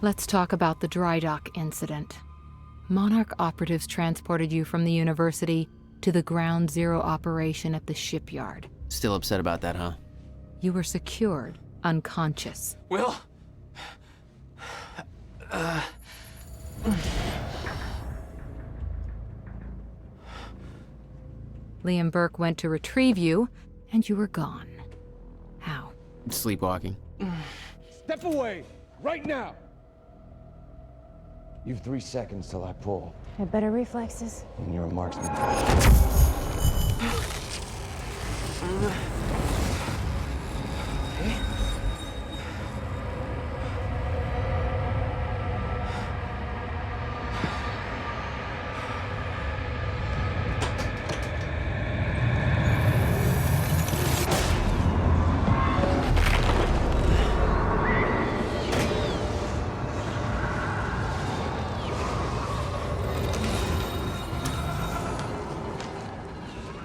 Let's talk about the dry dock incident. Monarch operatives transported you from the university to the Ground Zero operation at the shipyard. Still upset about that, huh? You were secured, unconscious. Will? Liam Burke went to retrieve you, and you were gone. How? Sleepwalking. Step away! Right now! You've 3 seconds till I pull. Have better reflexes. And you're a marksman.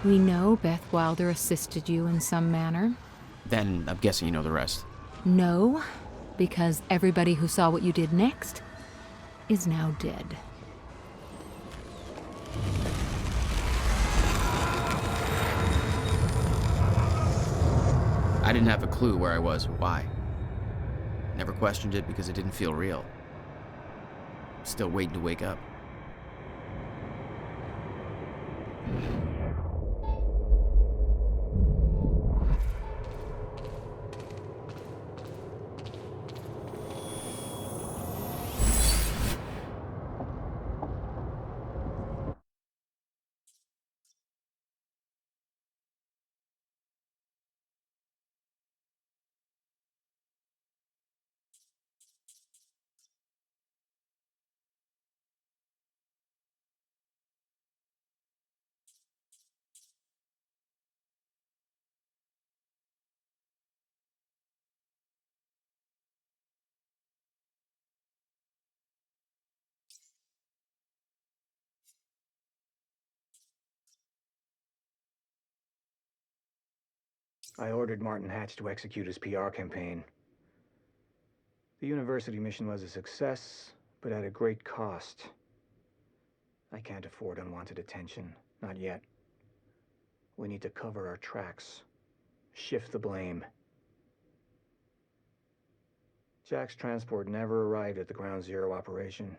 We know Beth Wilder assisted you in some manner. Then I'm guessing you know the rest. No, because everybody who saw what you did next is now dead. I didn't have a clue where I was or why. Never questioned it because it didn't feel real. Still waiting to wake up. I ordered Martin Hatch to execute his PR campaign. The university mission was a success, but at a great cost. I can't afford unwanted attention, not yet. We need to cover our tracks, shift the blame. Jack's transport never arrived at the Ground Zero operation.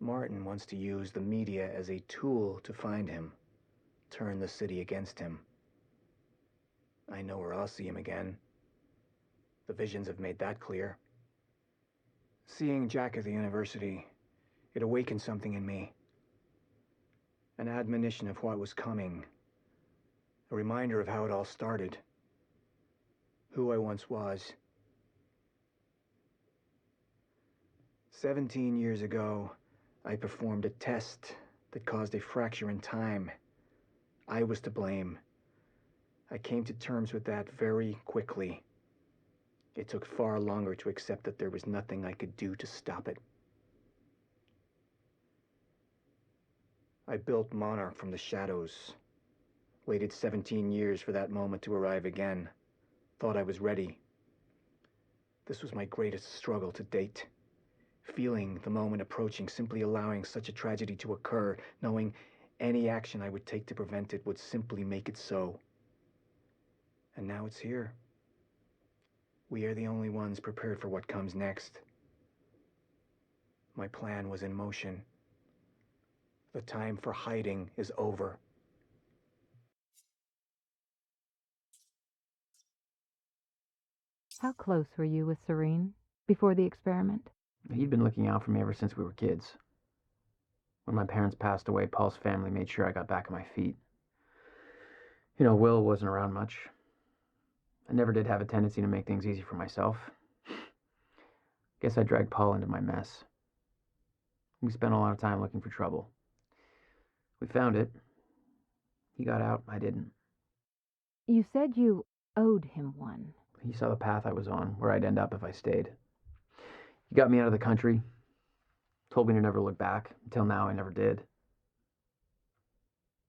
Martin wants to use the media as a tool to find him, turn the city against him. I know where I'll see him again. The visions have made that clear. Seeing Jack at the university, it awakened something in me. An admonition of what was coming. A reminder of how it all started. Who I once was. 17 years ago, I performed a test that caused a fracture in time. I was to blame. I came to terms with that very quickly. It took far longer to accept that there was nothing I could do to stop it. I built Monarch from the shadows. Waited 17 years for that moment to arrive again. Thought I was ready. This was my greatest struggle to date. Feeling the moment approaching, simply allowing such a tragedy to occur, knowing any action I would take to prevent it would simply make it so. And now it's here. We are the only ones prepared for what comes next. My plan was in motion. The time for hiding is over. How close were you with Serene before the experiment? He'd been looking out for me ever since we were kids. When my parents passed away, Paul's family made sure I got back on my feet. You know, Will wasn't around much. I never did have a tendency to make things easy for myself. Guess I dragged Paul into my mess. We spent a lot of time looking for trouble. We found it. He got out, I didn't. You said you owed him one. He saw the path I was on, where I'd end up if I stayed. He got me out of the country, told me to never look back. Until now, I never did.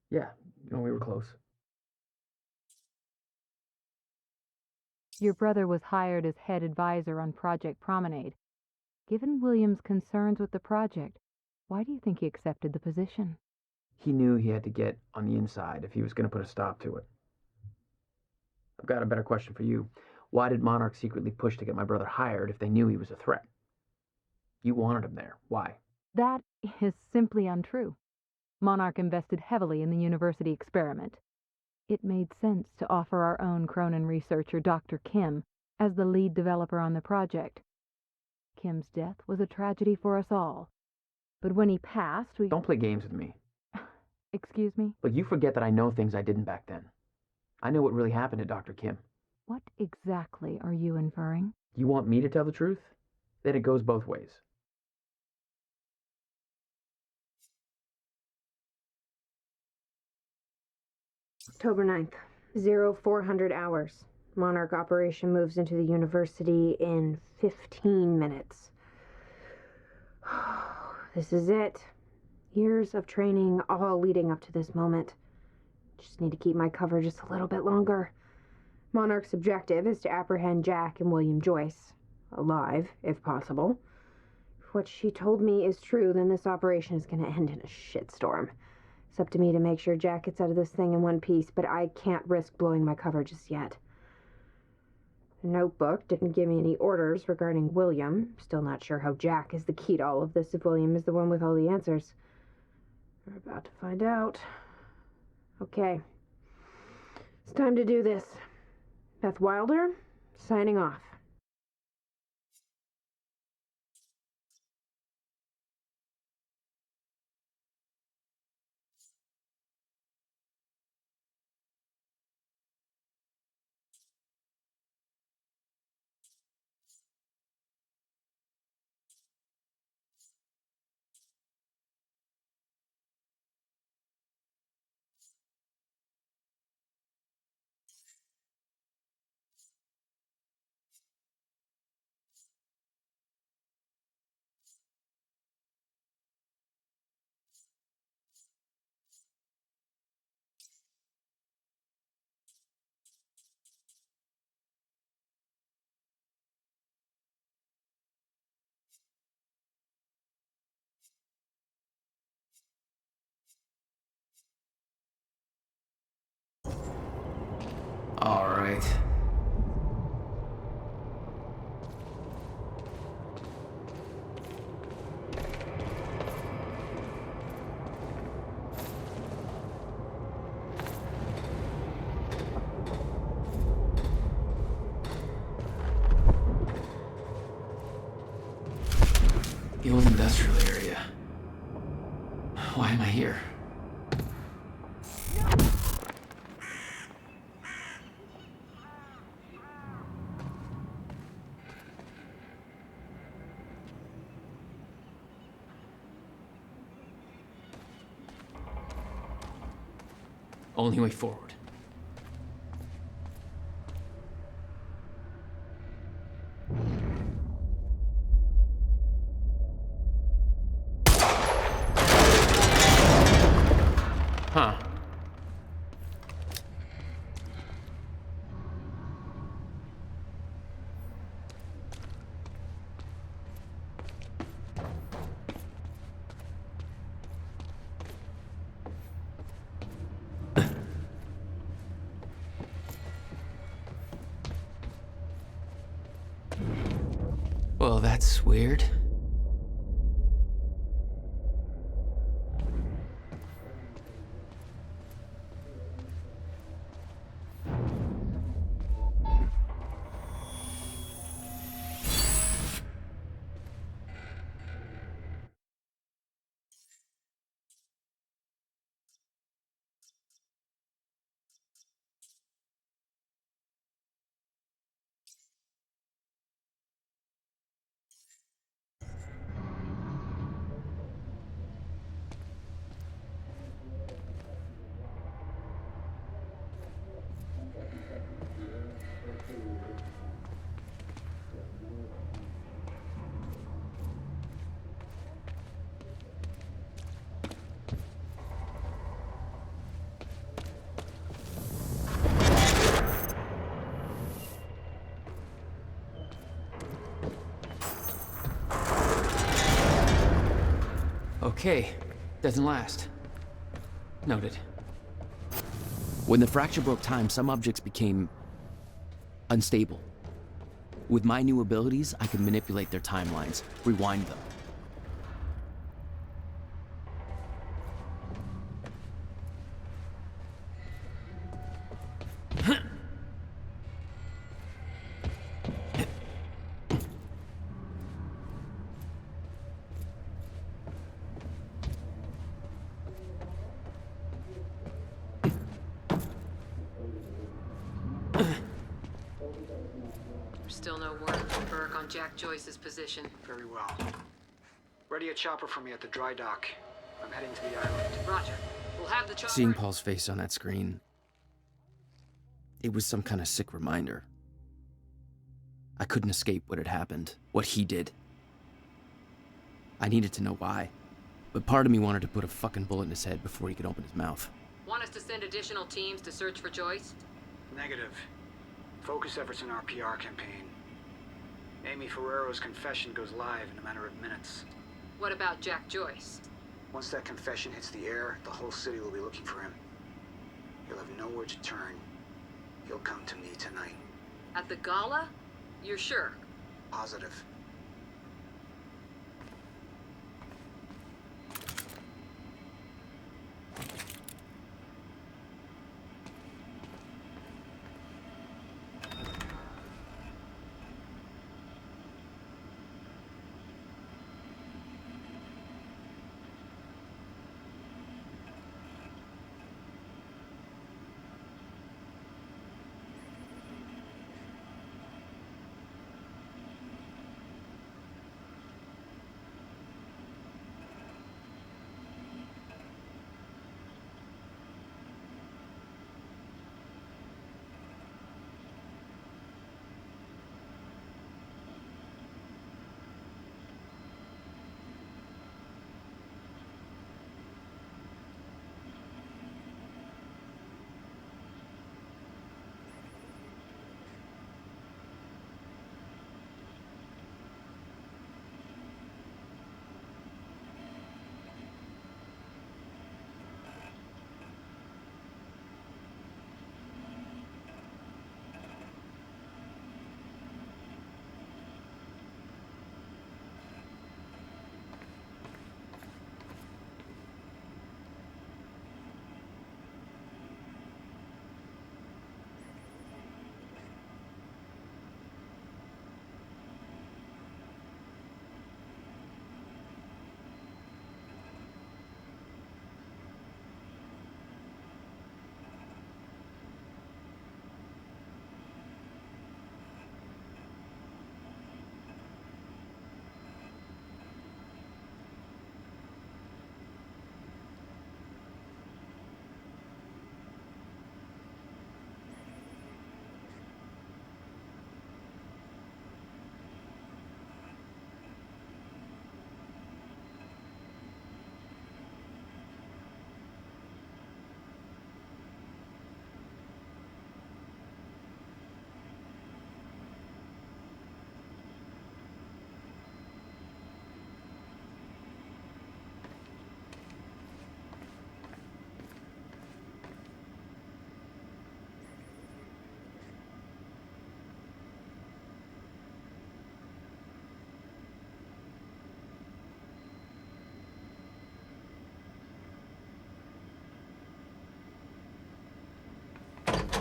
Yeah, we were close. Your brother was hired as head advisor on Project Promenade. Given William's concerns with the project, why do you think he accepted the position? He knew he had to get on the inside if he was going to put a stop to it. I've got a better question for you. Why did Monarch secretly push to get my brother hired if they knew he was a threat? You wanted him there. Why? That is simply untrue. Monarch invested heavily in the university experiment. It made sense to offer our own Cronin researcher, Dr. Kim, as the lead developer on the project. Kim's death was a tragedy for us all. But when he passed, we... Don't play games with me. Excuse me? Look, you forget that I know things I didn't back then. I know what really happened to Dr. Kim. What exactly are you inferring? You want me to tell the truth? Then it goes both ways. October 9th, 0400 hours. Monarch operation moves into the university in 15 minutes. This is it. Years of training, all leading up to this moment. Just need to keep my cover just a little bit longer. Monarch's objective is to apprehend Jack and William Joyce. Alive, if possible. If what she told me is true, then this operation is going to end in a shitstorm. It's up to me to make sure Jack gets out of this thing in one piece, but I can't risk blowing my cover just yet. The notebook didn't give me any orders regarding William. Still not sure how Jack is the key to all of this if William is the one with all the answers. We're about to find out. Okay. It's time to do this. Beth Wilder, signing off. All right. The old industrial area. Why am I here? Only way forward. Huh. Well, that's weird. Okay, doesn't last. Noted. When the fracture broke time, some objects became unstable. With my new abilities, I could manipulate their timelines, rewind them. Still no word from Burke on Jack Joyce's position. Very well. Ready a chopper for me at the dry dock. I'm heading to the island. Roger. We'll have the chopper... Seeing Paul's face on that screen, it was some kind of sick reminder. I couldn't escape what had happened, what he did. I needed to know why, but part of me wanted to put a fucking bullet in his head before he could open his mouth. Want us to send additional teams to search for Joyce? Negative. Focus efforts in our PR campaign. Amy Ferrero's confession goes live in a matter of minutes. What about Jack Joyce? Once that confession hits the air, the whole city will be looking for him. He'll have nowhere to turn. He'll come to me tonight. At the gala? You're sure? Positive.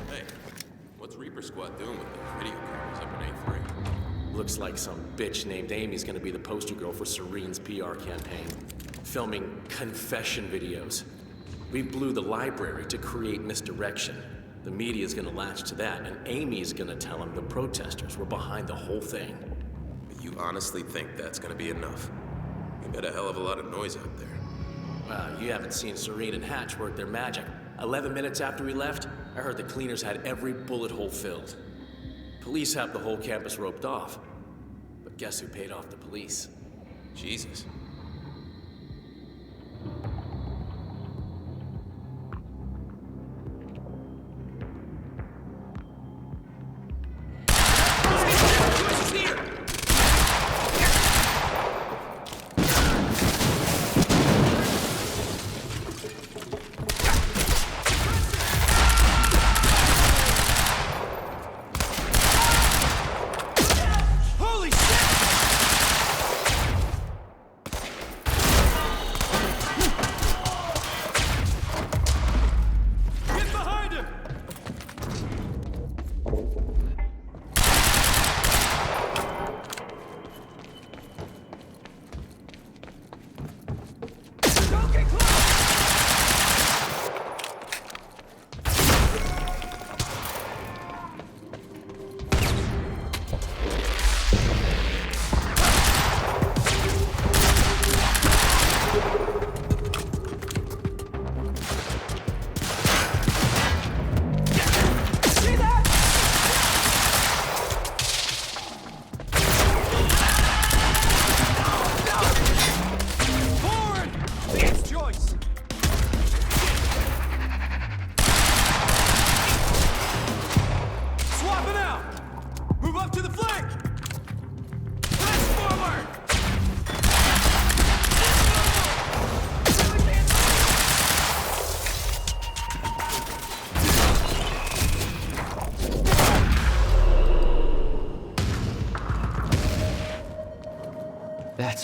Hey, what's Reaper Squad doing with the video cameras up in A3? Looks like some bitch named Amy's gonna be the poster girl for Serene's PR campaign. Filming confession videos. We blew the library to create misdirection. The media's gonna latch to that, and Amy's gonna tell them the protesters were behind the whole thing. But you honestly think that's gonna be enough? You got a hell of a lot of noise out there. Well, you haven't seen Serene and Hatch work their magic. 11 minutes after we left, I heard the cleaners had every bullet hole filled. Police have the whole campus roped off. But guess who paid off the police? Jesus.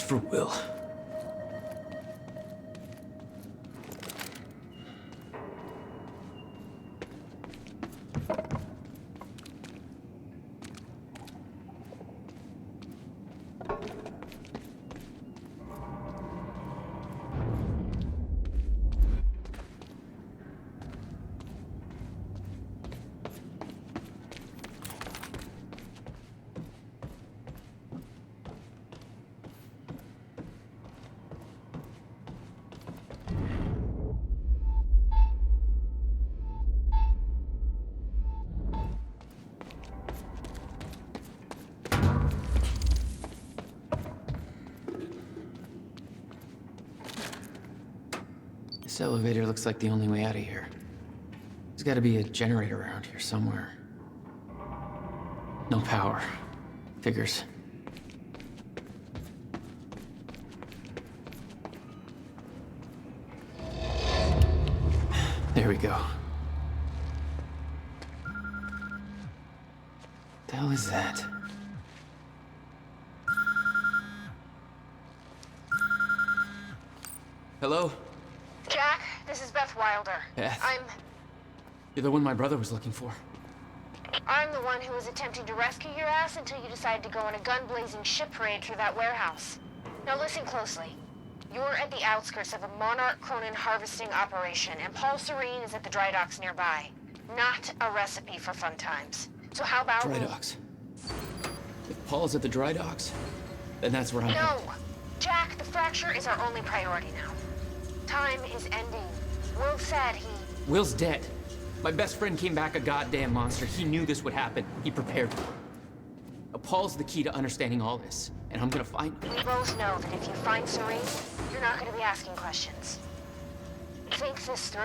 for Will. This elevator looks like the only way out of here. There's gotta be a generator around here somewhere. No power. Figures. There we go. The hell is that? Hello? Jack, this is Beth Wilder. Beth? You're the one my brother was looking for. I'm the one who was attempting to rescue your ass until you decided to go on a gun-blazing ship parade through that warehouse. Now listen closely. You're at the outskirts of a Monarch Cronin harvesting operation, and Paul Serene is at the dry docks nearby. Not a recipe for fun times. So how about... Dry docks? If Paul's at the dry docks, then that's where I'm... No! Jack, the fracture is our only priority now. Time is ending. Will said he... Will's dead. My best friend came back a goddamn monster. He knew this would happen. He prepared for it. Paul's the key to understanding all this, and I'm gonna find him. We both know that if you find Serene, you're not gonna be asking questions. Think this through.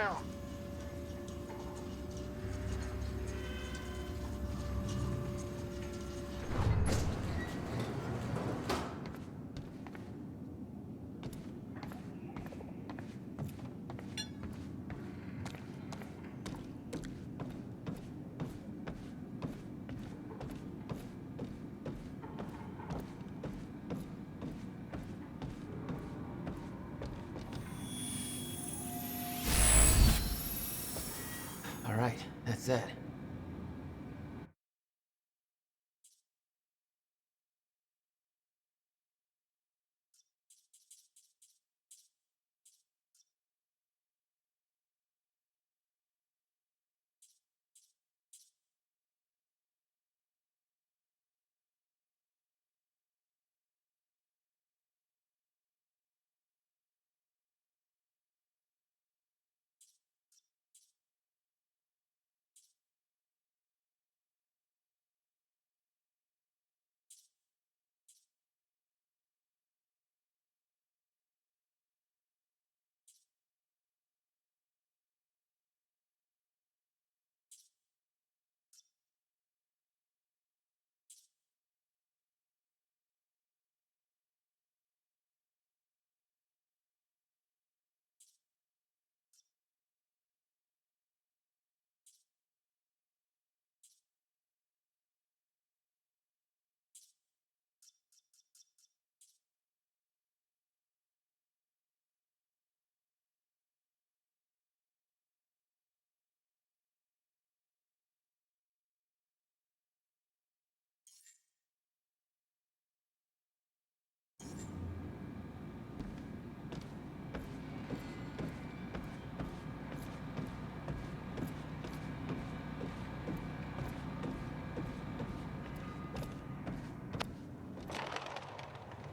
All right, that's it.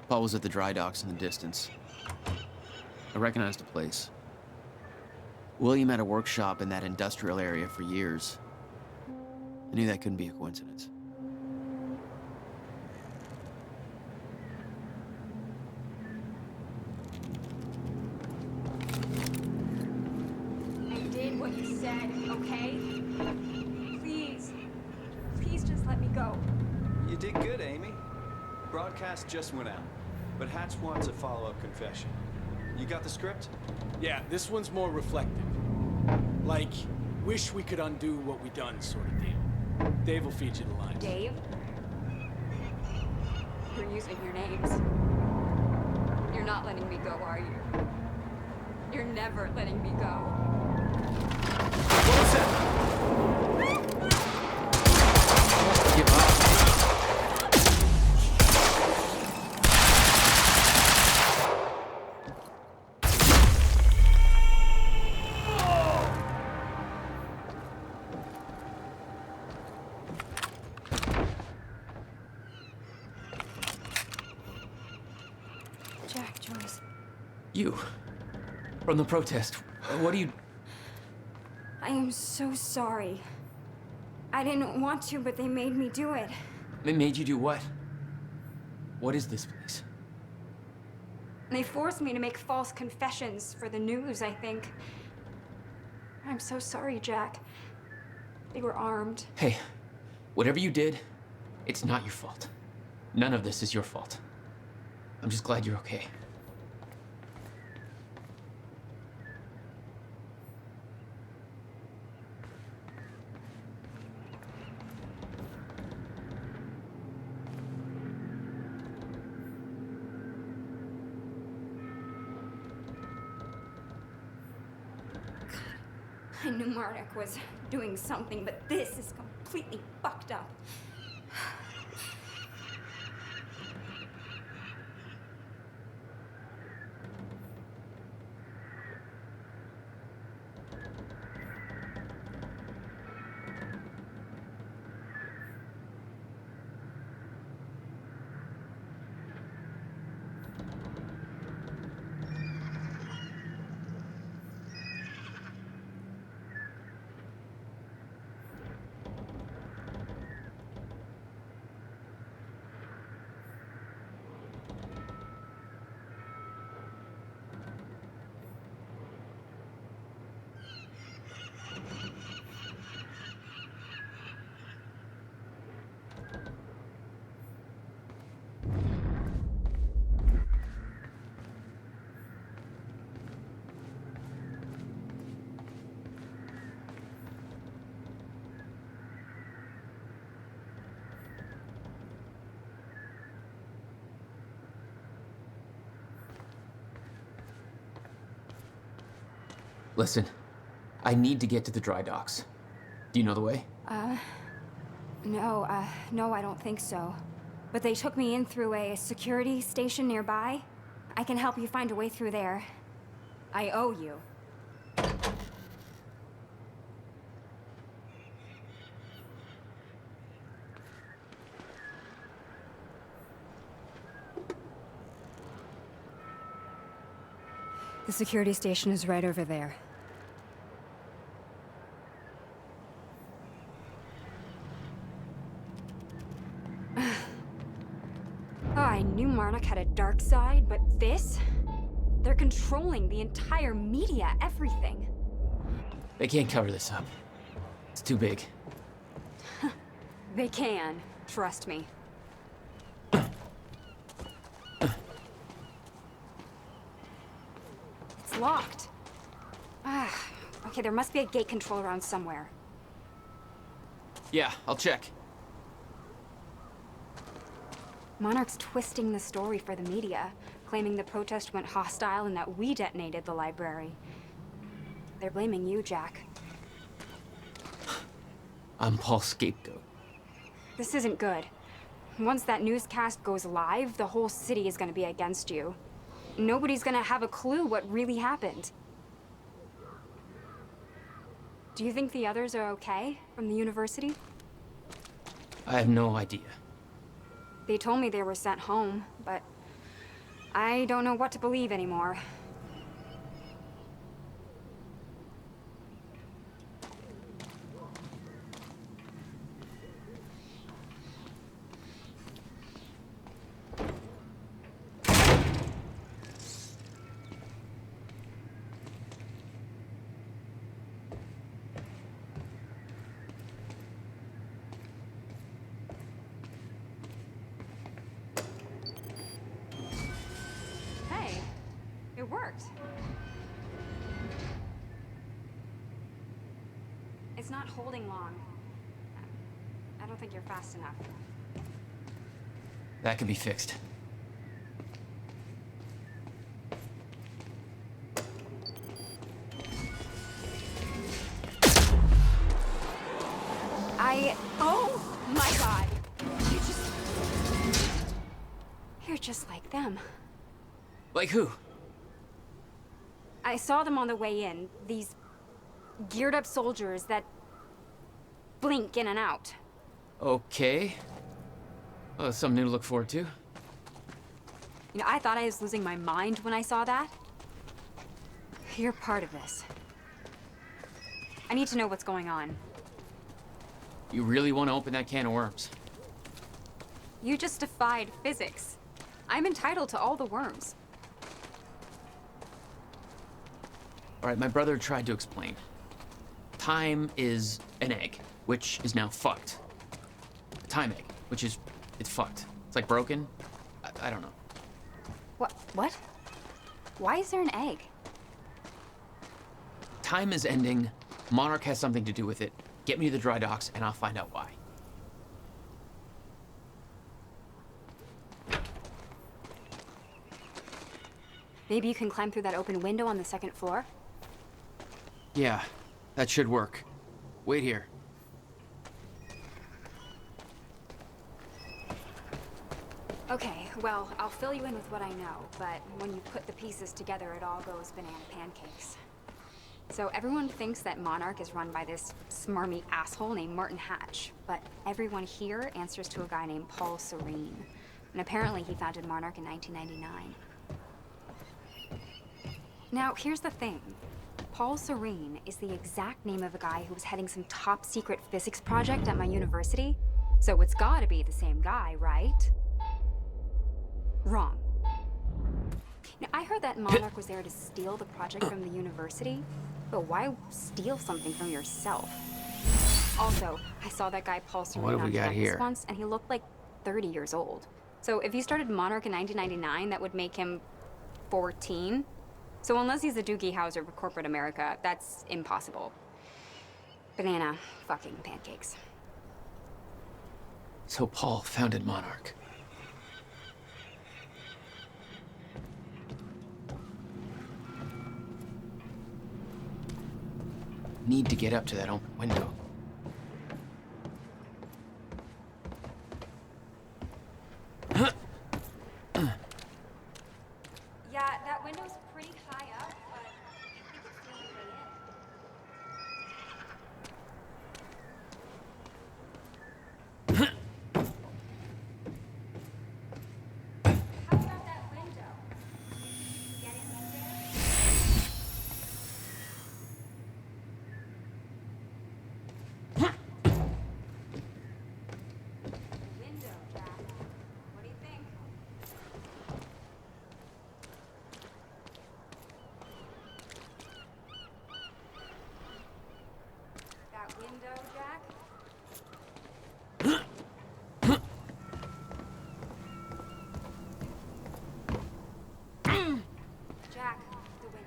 Paul was at the dry docks in the distance. I recognized the place. William had a workshop in that industrial area for years. I knew that couldn't be a coincidence. I did what you said, okay? Please. Please just let me go. You did good, Amy. Broadcast just went out, but Hatch wants a follow-up confession. You got the script? Yeah, this one's more reflective. Like, wish we could undo what we done sort of deal. Dave will feed you the lines. Dave? You're using your names. You're not letting me go, are you? You're never letting me go. What was that? Give up. Jack, Joyce. You. From the protest. What do you... I am so sorry. I didn't want to, but they made me do it. They made you do what? What is this place? They forced me to make false confessions for the news, I think. I'm so sorry, Jack. They were armed. Hey, whatever you did, it's not your fault. None of this is your fault. I'm just glad you're okay. I knew Monarch was doing something, but this is completely fucked up. Listen, I need to get to the dry docks. Do you know the way? No, I don't think so. But they took me in through a security station nearby. I can help you find a way through there. I owe you. The security station is right over there. Oh, I knew Monarch had a dark side, but this? They're controlling the entire media, everything. They can't cover this up. It's too big. They can, trust me. It's locked. Okay, there must be a gate control around somewhere. Yeah, I'll check. Monarch's twisting the story for the media, claiming the protest went hostile and that we detonated the library. They're blaming you, Jack. I'm Paul's scapegoat. This isn't good. Once that newscast goes live, the whole city is gonna be against you. Nobody's gonna have a clue what really happened. Do you think the others are okay from the university? I have no idea. They told me they were sent home, but I don't know what to believe anymore. It worked. It's not holding long. I don't think you're fast enough. That can be fixed. Oh my god. You're just like them. Like who? I saw them on the way in. These geared up soldiers that blink in and out. Okay. Well, that's something new to look forward to. You know, I thought I was losing my mind when I saw that. You're part of this. I need to know what's going on. You really want to open that can of worms? You just defied physics. I'm entitled to all the worms. All right, my brother tried to explain. Time is an egg, which is now fucked. A time egg, which is, it's fucked. It's like broken. I don't know. What? Why is there an egg? Time is ending. Monarch has something to do with it. Get me to the dry docks and I'll find out why. Maybe you can climb through that open window on the second floor? Yeah, that should work. Wait here. Okay, well, I'll fill you in with what I know, but when you put the pieces together, it all goes banana pancakes. So everyone thinks that Monarch is run by this smarmy asshole named Martin Hatch, but everyone here answers to a guy named Paul Serene. And apparently he founded Monarch in 1999. Now, here's the thing. Paul Serene is the exact name of a guy who was heading some top secret physics project at my university. So it's gotta be the same guy, right? Wrong. Now, I heard that Monarch was there to steal the project from the university, but why steal something from yourself? Also, I saw that guy Paul Serene What have we on got campus here? once, and he looked like 30 years old. So if he started Monarch in 1999, that would make him 14. So unless he's a Doogie Howser of corporate America, that's impossible. Banana fucking pancakes. So Paul founded Monarch. Need to get up to that open window. Yeah, that window's pretty high up, but I think it's the only way in. How about that window? Get it in there? Window, Jack. What do you think? That window, Jack? Jack, the window.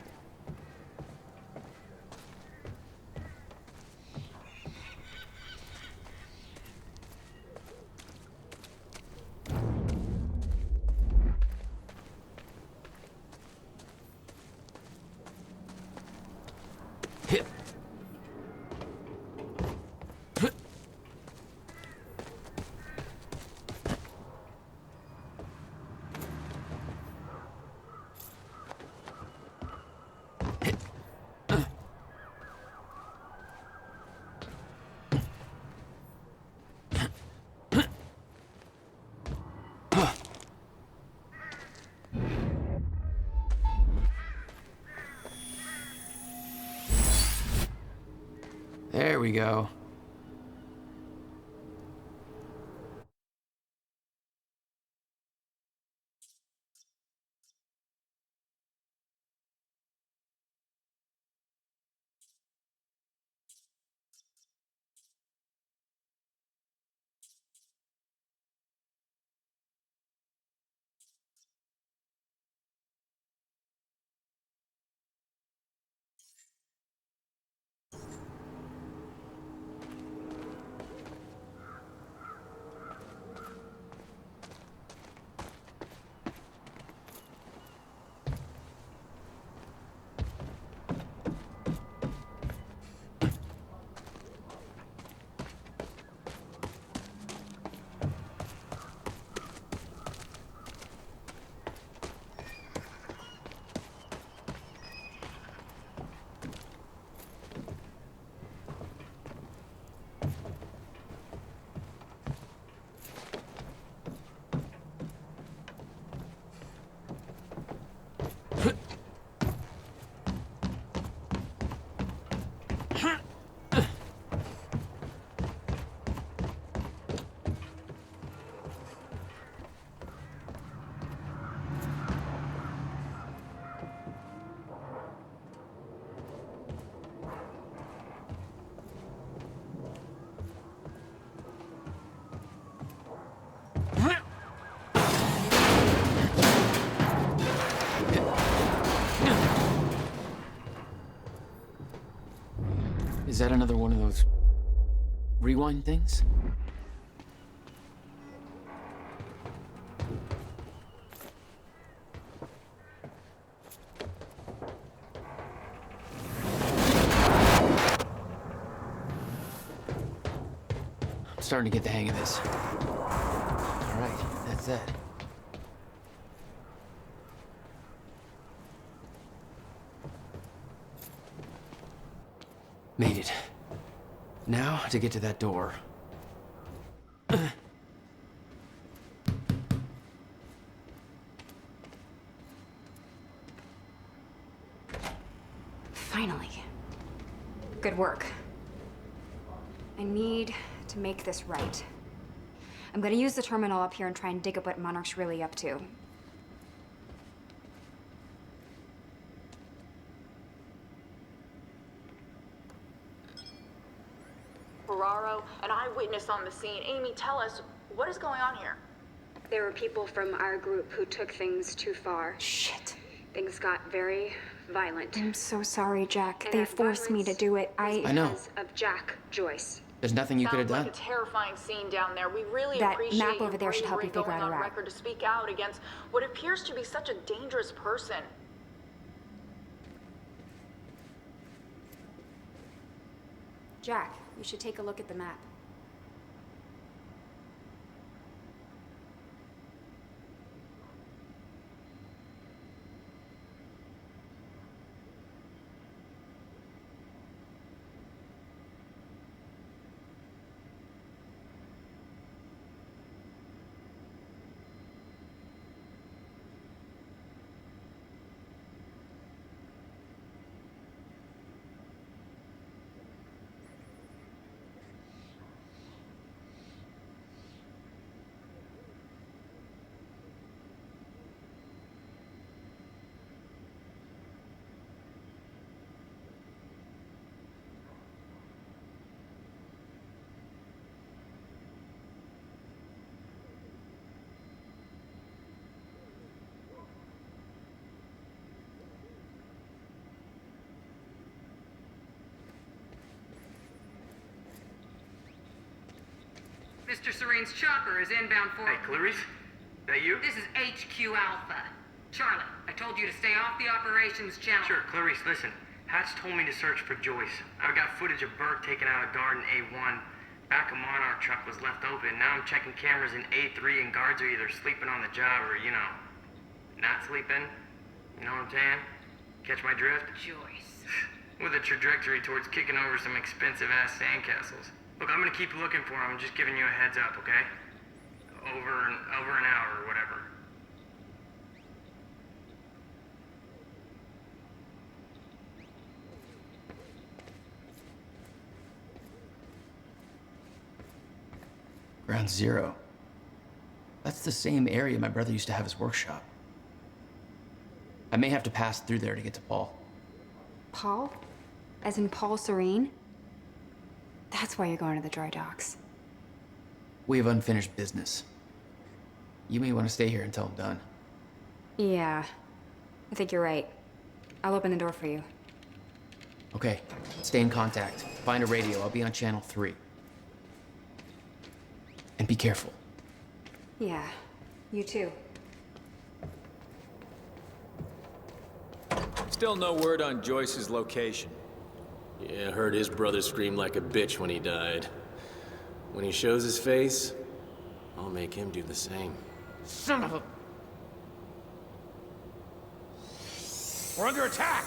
There we go. Is that another one of those rewind things? I'm starting to get the hang of this. All right, that's that. Made it. Now to get to that door. Finally. Good work. I need to make this right. I'm gonna use the terminal up here and try and dig up what Monarch's really up to. Ferraro, an eyewitness on the scene. Amy, tell us, what is going on here? There were people from our group who took things too far. Shit. Things got very violent. I'm so sorry, Jack. And they that forced me to do it. I know. Because of Jack Joyce. There's nothing you could have Sounds done. like a terrifying scene down there. We really That appreciate map over there should help you bravery figure out going a on route. record to speak out against what appears to be such a dangerous person. Jack, you should take a look at the map. Mr. Serene's chopper is inbound for... Hey, Clarice? That you? This is HQ Alpha. Charlie, I told you to stay off the operations channel. Sure, Clarice, listen. Hatch told me to search for Joyce. I've got footage of Burke taking out a guard in A1. Back of Monarch truck was left open. Now I'm checking cameras in A3 and guards are either sleeping on the job or, you know, not sleeping. You know what I'm saying? Catch my drift? Joyce. With a trajectory towards kicking over some expensive-ass sandcastles. Look, I'm gonna keep looking for him. I'm just giving you a heads up, okay? Over an hour or whatever. Ground Zero. That's the same area my brother used to have his workshop. I may have to pass through there to get to Paul. Paul? As in Paul Serene? That's why you're going to the dry docks. We have unfinished business. You may want to stay here until I'm done. Yeah, I think you're right. I'll open the door for you. Okay, stay in contact. Find a radio. I'll be on channel 3. And be careful. Yeah, you too. Still no word on Joyce's location. Yeah, heard his brother scream like a bitch when he died. When he shows his face, I'll make him do the same. Son of a... We're under attack!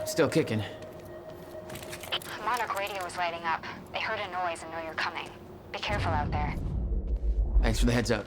Still kicking. Monarch radio is lighting up. They heard a noise and know you're coming. Be careful out there. Thanks for the heads up.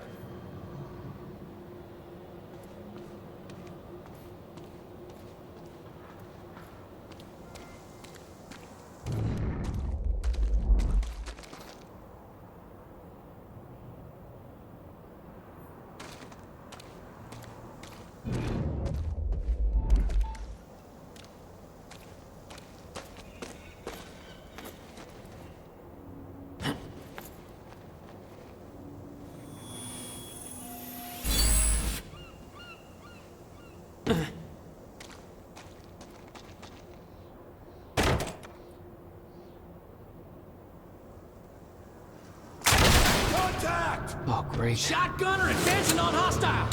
Great. Shotgunner advancing on hostile!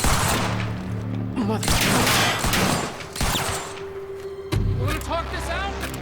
Mother... You wanna talk this out?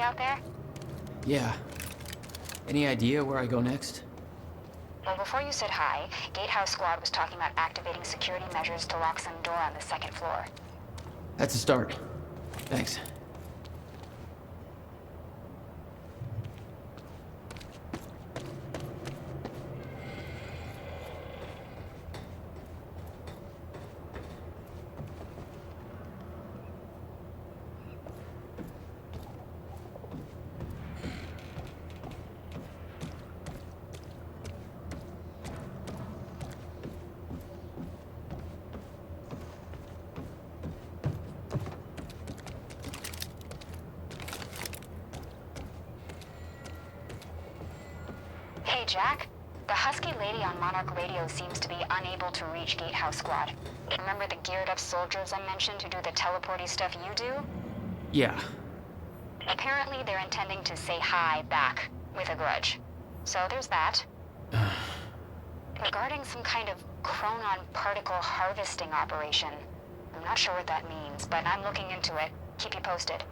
out there? Yeah. Any idea where I go next? Well, before you said hi, Gatehouse Squad was talking about activating security measures to lock some door on the second floor. That's a start. Thanks. Hey, Jack. The husky lady on Monarch radio seems to be unable to reach Gatehouse Squad. Remember the geared-up soldiers I mentioned who do the teleporty stuff you do? Yeah. Apparently they're intending to say hi back, with a grudge. So there's that. Regarding some kind of chronon particle harvesting operation. I'm not sure what that means, but I'm looking into it. Keep you posted.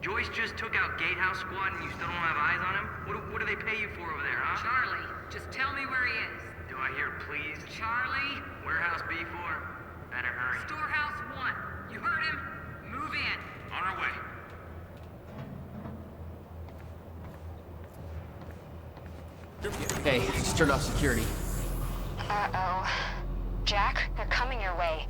Joyce just took out Gatehouse Squad and you still don't have eyes on him? What do they pay you for over there, huh? Charlie, just tell me where he is. Do I hear please? Charlie? Warehouse B4. Better hurry. Storehouse 1. You heard him? Move in. On our way. Hey, just turned off security. Uh-oh. Jack, they're coming your way.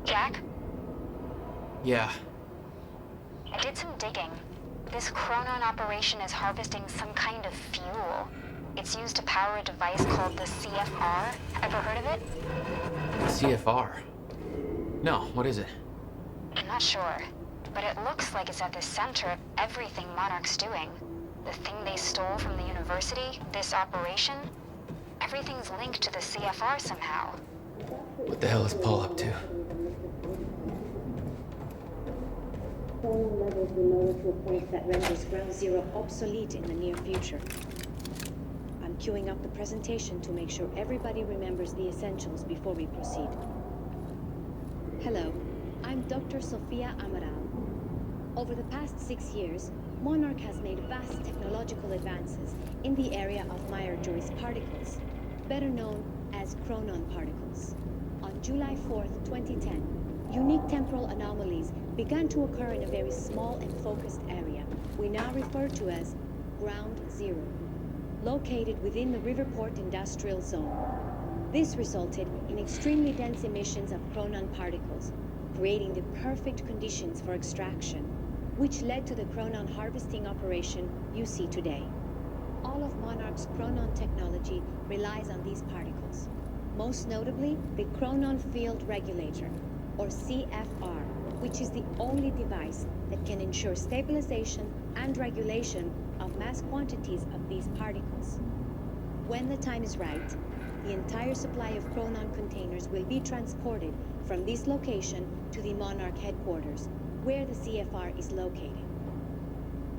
Jack? Yeah. I did some digging. This Chronon operation is harvesting some kind of fuel. It's used to power a device called the CFR. Ever heard of it? CFR? No, what is it? I'm not sure, but it looks like it's at the center of everything Monarch's doing. The thing they stole from the university, this operation, everything's linked to the CFR somehow. What the hell is Paul up to? Chronon levels will lower to a point that renders Ground Zero obsolete in the near future. I'm queuing up the presentation to make sure everybody remembers the essentials before we proceed. Hello, I'm Dr. Sofia Amaral. Over the past 6 years, Monarch has made vast technological advances in the area of Meyer-Joyce particles, better known as Chronon particles. On July 4th, 2010, unique temporal anomalies began to occur in a very small and focused area we now refer to as Ground Zero, located within the Riverport Industrial Zone. This resulted in extremely dense emissions of Chronon particles, creating the perfect conditions for extraction, which led to the Chronon harvesting operation you see today. All of Monarch's Chronon technology relies on these particles, most notably the Chronon Field Regulator, or CFR, which is the only device that can ensure stabilization and regulation of mass quantities of these particles. When the time is right, the entire supply of Chronon containers will be transported from this location to the Monarch headquarters, where the CFR is located.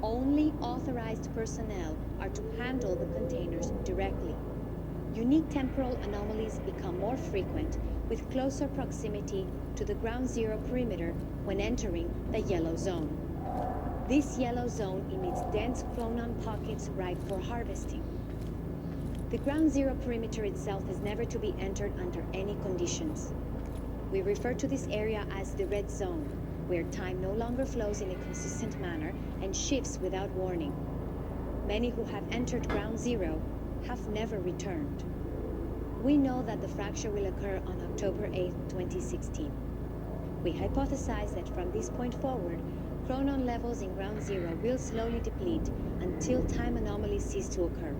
Only authorized personnel are to handle the containers directly. Unique temporal anomalies become more frequent with closer proximity to the Ground Zero perimeter when entering the yellow zone. This yellow zone emits dense Chronon pockets ripe for harvesting. The Ground Zero perimeter itself is never to be entered under any conditions. We refer to this area as the red zone, where time no longer flows in a consistent manner and shifts without warning. Many who have entered Ground Zero have never returned. We know that the fracture will occur on October 8, 2016. We hypothesize that from this point forward, Chronon levels in Ground Zero will slowly deplete until time anomalies cease to occur.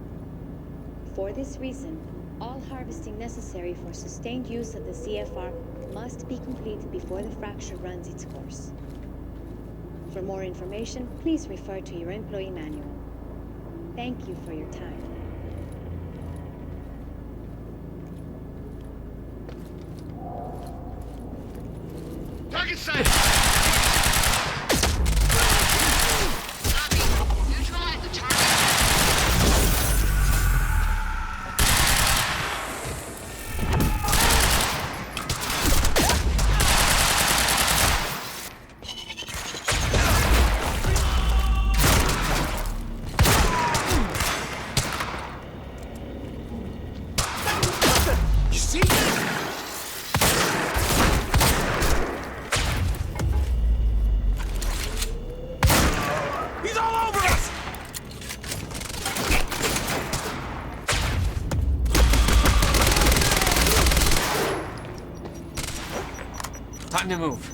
For this reason, all harvesting necessary for sustained use of the CFR must be complete before the fracture runs its course. For more information, please refer to your employee manual. Thank you for your time. Target sight! Copy. Neutralize the target. You see? He's all over us! Time to move.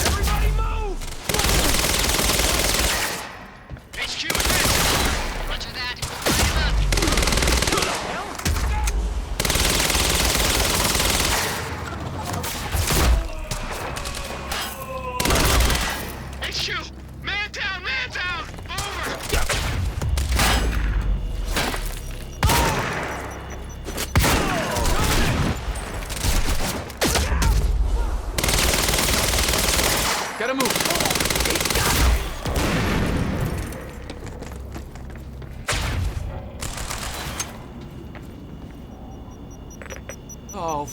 Everybody move! HQ is ready! Roger that. Line him up. HQ! Man down! Man down! Over! Gotta move. Oh.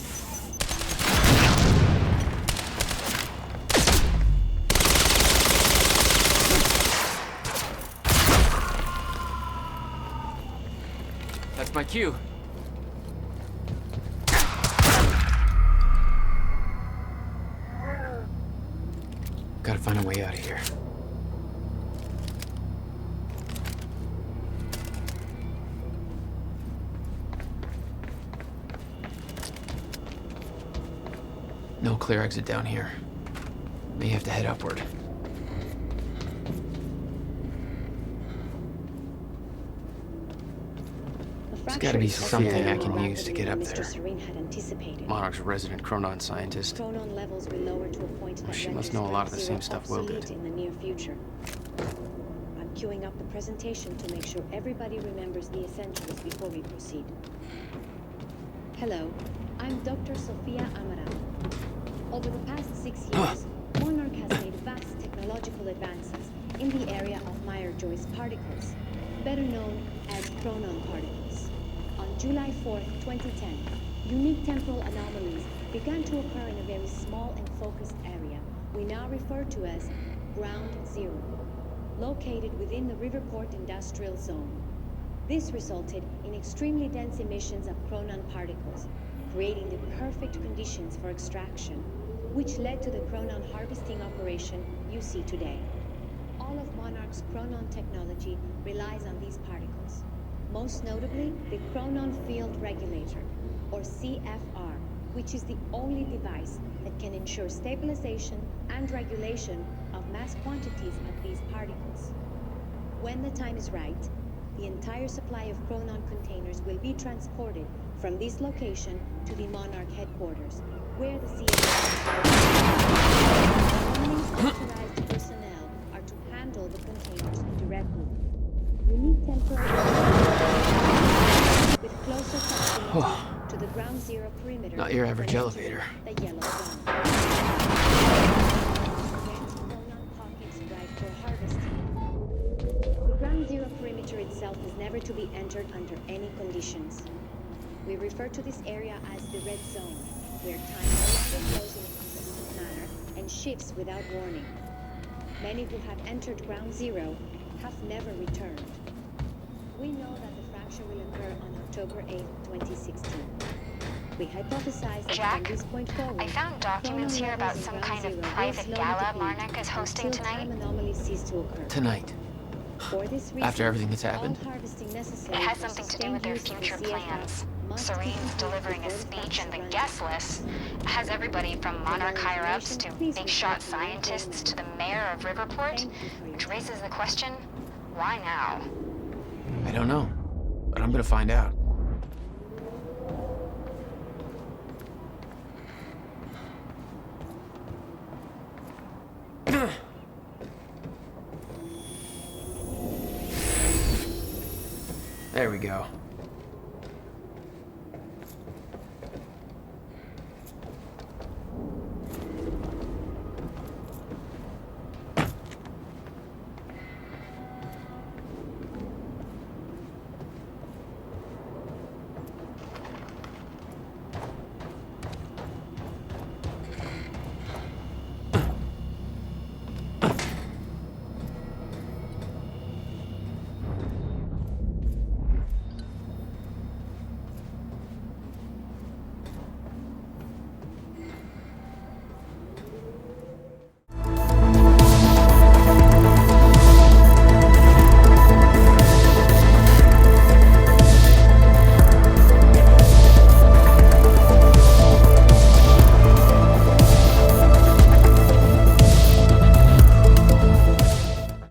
That's my cue. Gotta find a way out of here. No clear exit down here. May have to head upward. There's gotta be something I can use to get up there. Serene had anticipated. Monarch's a resident Chronon scientist. Chronon levels will lower to a point that She must renders know a lot of the Ground same Zero stuff Will did. obsolete in the near future. I'm queuing up the presentation to make sure everybody remembers the essentials before we proceed. Hello, I'm Dr. Sofia Amaral. Over the past 6 years, Monarch has made vast technological advances in the area of Meyer-Joyce particles, better known as Chronon particles. On July 4th, 2010, unique temporal anomalies began to occur in a very small and focused area we now refer to as Ground Zero, located within the Riverport Industrial Zone. This resulted in extremely dense emissions of Chronon particles, creating the perfect conditions for extraction, which led to the Chronon harvesting operation you see today. All of Monarch's Chronon technology relies on these particles, most notably the Chronon Field Regulator, or CFR, which is the only device that can ensure stabilization and regulation of mass quantities of these particles. When the time is right, the entire supply of Chronon containers will be transported from this location to the Monarch headquarters, where the CFR only specialized personnel are to handle the containers directly. Unique temporary with closer proximity to the Ground Zero perimeter. Not your average elevator. The yellow zone. Pockets ripe for harvesting. The Ground Zero perimeter itself is never to be entered under any conditions. We refer to this area as the red zone, where time no longer flows in a consistent manner and shifts without warning. Many who have entered Ground Zero have never returned. We know that the fracture will occur on October 8, 2016. We hypothesize that from this point forward, I found documents here about some kind of private gala Monarch is hosting tonight. Anomalies cease to occur. Tonight. For this reason, After everything that's happened. all harvesting necessary It has for something to do with their sustained use of future the CFR plans. must be Serene's completed delivering a before the speech, and the fracture guest list has everybody from Monarch higher-ups to big-shot scientists to the mayor of Riverport, which raises the question, why now? I don't know, but I'm gonna find out. There we go.